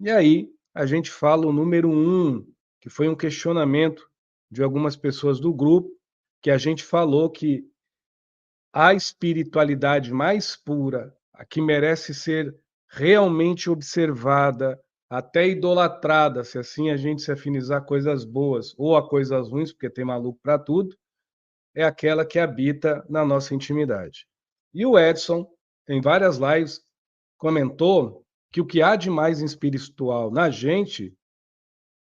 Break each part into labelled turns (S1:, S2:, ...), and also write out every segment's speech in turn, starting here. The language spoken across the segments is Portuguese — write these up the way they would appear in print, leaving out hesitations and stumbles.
S1: E aí, a gente fala o número um, que foi um questionamento de algumas pessoas do grupo, que a gente falou que a espiritualidade mais pura, a que merece ser realmente observada, até idolatrada, se assim a gente se afinizar a coisas boas ou a coisas ruins, porque tem maluco para tudo, é aquela que habita na nossa intimidade. E o Edson, em várias lives, comentou que o que há de mais espiritual na gente,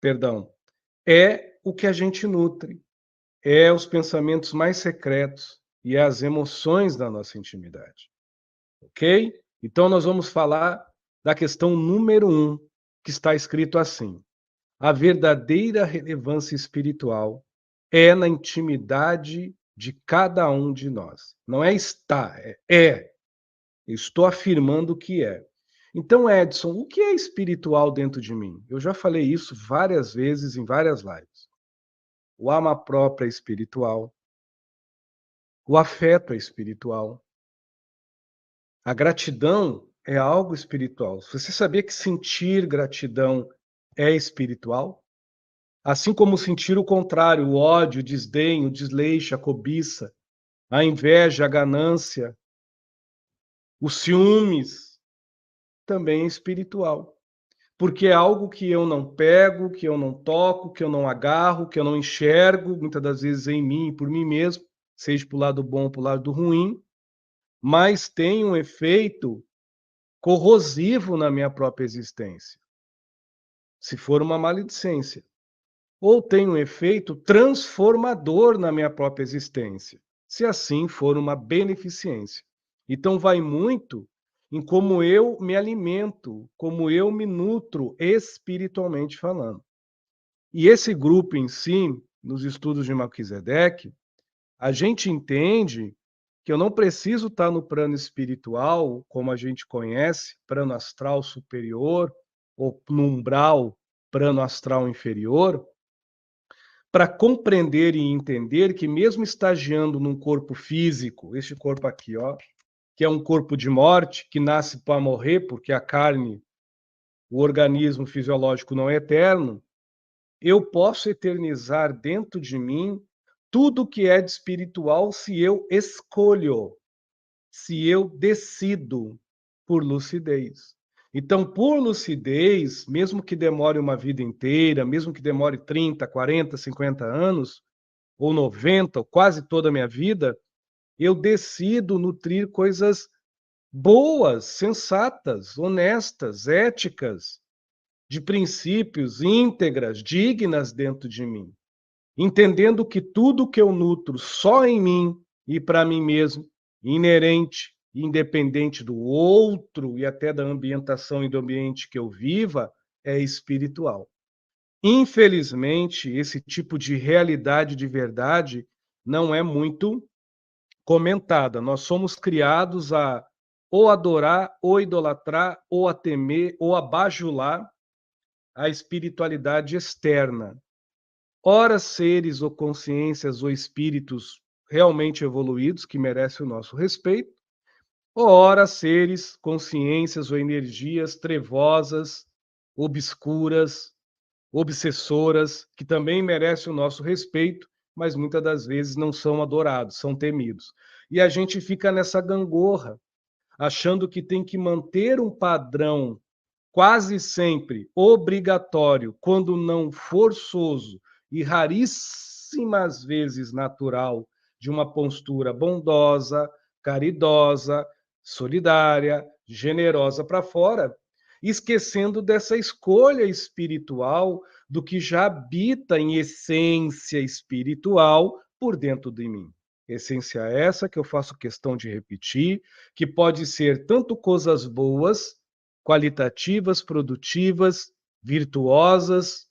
S1: perdão, é o que a gente nutre, é os pensamentos mais secretos e as emoções da nossa intimidade, ok? Então nós vamos falar da questão número um, que está escrito assim: a verdadeira relevância espiritual é na intimidade de cada um de nós. Não é está, é. Eu estou afirmando que é. Então, Edson, o que é espiritual dentro de mim? Eu já falei isso várias vezes em várias lives. O ama próprio é espiritual, o afeto é espiritual, a gratidão é algo espiritual. Você sabia que sentir gratidão é espiritual? Assim como sentir o contrário, o ódio, o desdém, o desleixo, a cobiça, a inveja, a ganância, os ciúmes, também é espiritual. Porque é algo que eu não pego, que eu não toco, que eu não agarro, que eu não enxergo, muitas das vezes em mim e por mim mesmo, seja para o lado bom ou para o lado ruim, mas tem um efeito corrosivo na minha própria existência, se for uma maledicência. Ou tem um efeito transformador na minha própria existência, se assim for uma beneficência. Então vai muito em como eu me alimento, como eu me nutro espiritualmente falando. E esse grupo em si, nos estudos de Melquisedeque, a gente entende que eu não preciso estar no plano espiritual, como a gente conhece, plano astral superior, ou no umbral, plano astral inferior, para compreender e entender que mesmo estagiando num corpo físico, este corpo aqui, ó, que é um corpo de morte, que nasce para morrer, porque a carne, o organismo fisiológico não é eterno, eu posso eternizar dentro de mim tudo que é de espiritual se eu escolho, se eu decido por lucidez. Então, por lucidez, mesmo que demore uma vida inteira, mesmo que demore 30, 40, 50 anos, ou 90, ou quase toda a minha vida, eu decido nutrir coisas boas, sensatas, honestas, éticas, de princípios, íntegras, dignas dentro de mim. Entendendo que tudo que eu nutro só em mim e para mim mesmo, inerente, independente do outro e até da ambientação e do ambiente que eu viva, é espiritual. Infelizmente, esse tipo de realidade de verdade não é muito comentada. Nós somos criados a ou adorar, ou idolatrar, ou a temer, ou a bajular a espiritualidade externa. Ora, seres ou consciências ou espíritos realmente evoluídos, que merecem o nosso respeito, ou ora, seres, consciências ou energias trevosas, obscuras, obsessoras, que também merecem o nosso respeito, mas muitas das vezes não são adorados, são temidos. E a gente fica nessa gangorra, achando que tem que manter um padrão quase sempre obrigatório, quando não forçoso e raríssimas vezes natural, de uma postura bondosa, caridosa, solidária, generosa para fora, esquecendo dessa escolha espiritual do que já habita em essência espiritual por dentro de mim. Essência essa que eu faço questão de repetir, que pode ser tanto coisas boas, qualitativas, produtivas, virtuosas,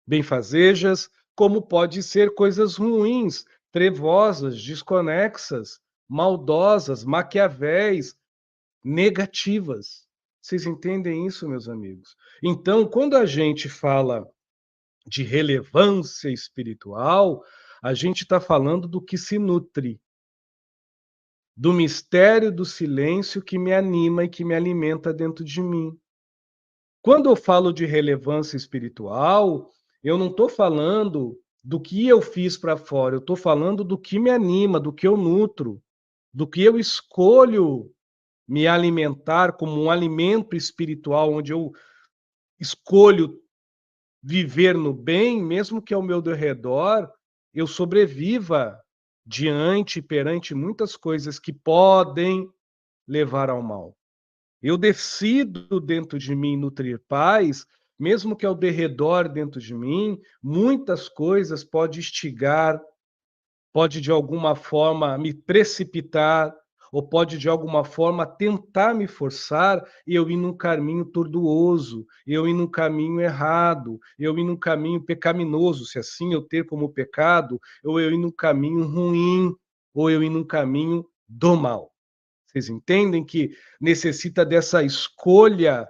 S1: benfazejas, como pode ser coisas ruins, trevosas, desconexas, maldosas, maquiavéis, negativas. Vocês entendem isso, meus amigos? Então, quando a gente fala de relevância espiritual, a gente está falando do que se nutre, do mistério do silêncio que me anima e que me alimenta dentro de mim. Quando eu falo de relevância espiritual, eu não estou falando do que eu fiz para fora, eu estou falando do que me anima, do que eu nutro, do que eu escolho me alimentar como um alimento espiritual, onde eu escolho viver no bem, mesmo que ao meu redor eu sobreviva diante, perante muitas coisas que podem levar ao mal. Eu decido dentro de mim nutrir paz, mesmo que ao derredor dentro de mim, muitas coisas pode instigar, pode de alguma forma me precipitar, ou pode de alguma forma tentar me forçar e eu ir num caminho tortuoso, eu ir num caminho errado, eu ir num caminho pecaminoso, se assim eu ter como pecado, ou eu ir num caminho ruim, ou eu ir num caminho do mal. Vocês entendem que necessita dessa escolha,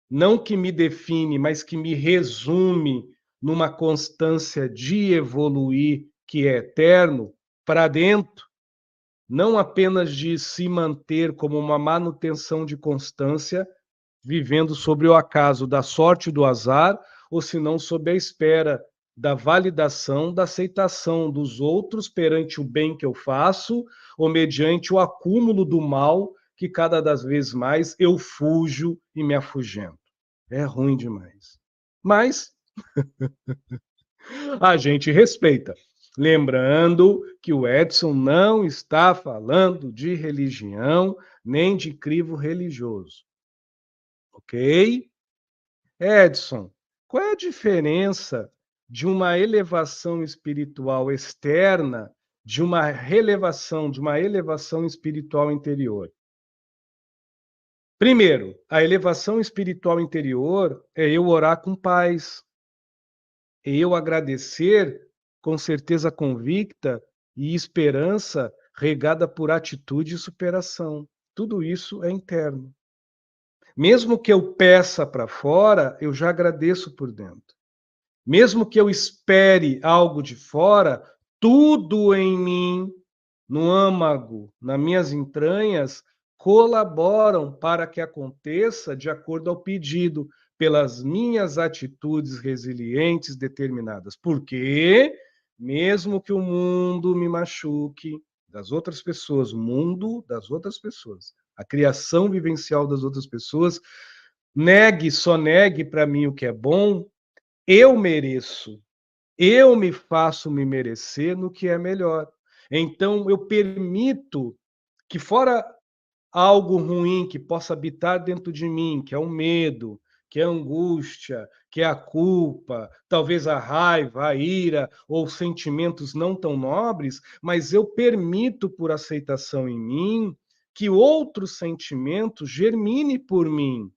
S1: não que me define, mas que me resume numa constância de evoluir, que é eterno, para dentro, não apenas de se manter como uma manutenção de constância, vivendo sobre o acaso da sorte e do azar, ou se não sob a espera da validação, da aceitação dos outros perante o bem que eu faço, ou mediante o acúmulo do mal que cada das vezes mais eu fujo e me afugento. É ruim demais. Mas a gente respeita. Lembrando que o Edson não está falando de religião nem de crivo religioso, ok? Edson, qual é a diferença de uma elevação espiritual externa de uma relevação, de uma elevação espiritual interior? Primeiro, a elevação espiritual interior é eu orar com paz, é eu agradecer com certeza convicta e esperança regada por atitude e superação. Tudo isso é interno. Mesmo que eu peça para fora, eu já agradeço por dentro. Mesmo que eu espere algo de fora, tudo em mim, no âmago, nas minhas entranhas, colaboram para que aconteça de acordo ao pedido, pelas minhas atitudes resilientes determinadas. Porque, mesmo que o mundo me machuque, das outras pessoas, o mundo das outras pessoas, a criação vivencial das outras pessoas, só negue para mim o que é bom, eu mereço, eu me faço me merecer no que é melhor. Então, eu permito que, fora algo ruim que possa habitar dentro de mim, que é o medo, que é a angústia, que é a culpa, talvez a raiva, a ira ou sentimentos não tão nobres, mas eu permito, por aceitação em mim, que outros sentimentos germine por mim,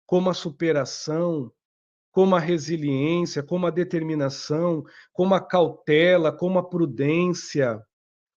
S1: como a superação, como a resiliência, como a determinação, como a cautela, como a prudência,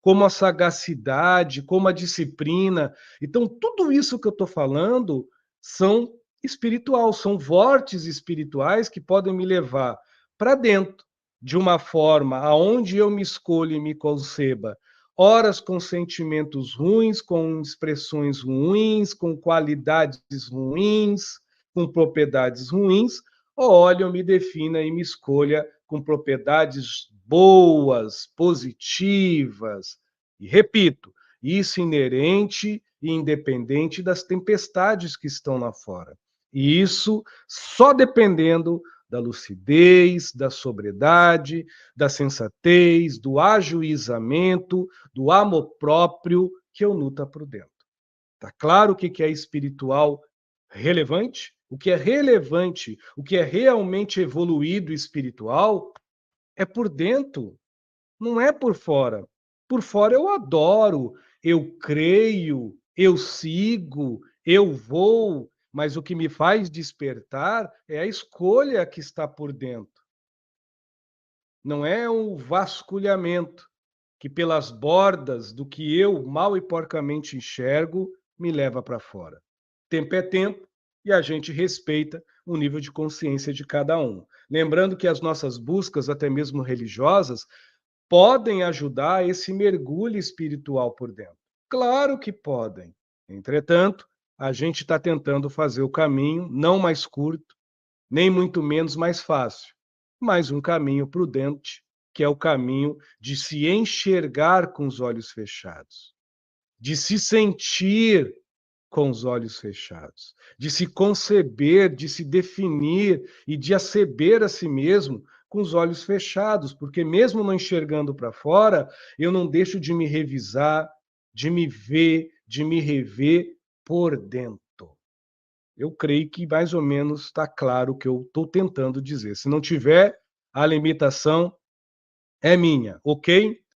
S1: como a sagacidade, como a disciplina. Então, tudo isso que eu estou falando são espiritual, são vórtices espirituais que podem me levar para dentro de uma forma aonde eu me escolho e me conceba, horas com sentimentos ruins, com expressões ruins, com qualidades ruins, com propriedades ruins, ou olha, eu me defina e me escolha com propriedades boas, positivas. E repito, isso inerente e independente das tempestades que estão lá fora. E isso só dependendo da lucidez, da sobriedade, da sensatez, do ajuizamento, do amor próprio que eu nutra por dentro. Tá claro o que é espiritual relevante? O que é relevante, o que é realmente evoluído espiritual, é por dentro, não é por fora. Por fora eu adoro, eu creio, eu sigo, eu vou, mas o que me faz despertar é a escolha que está por dentro. Não é um vasculhamento que pelas bordas do que eu mal e porcamente enxergo me leva para fora. Tempo é tempo e a gente respeita o nível de consciência de cada um. Lembrando que as nossas buscas, até mesmo religiosas, podem ajudar a esse mergulho espiritual por dentro. Claro que podem. Entretanto, a gente está tentando fazer o caminho não mais curto, nem muito menos mais fácil, mas um caminho prudente, que é o caminho de se enxergar com os olhos fechados, de se sentir com os olhos fechados, de se conceber, de se definir e de aceber a si mesmo com os olhos fechados, porque mesmo não enxergando para fora, eu não deixo de me revisar, de me ver, de me rever por dentro. Eu creio que mais ou menos está claro o que eu estou tentando dizer. Se não tiver, a limitação é minha, ok?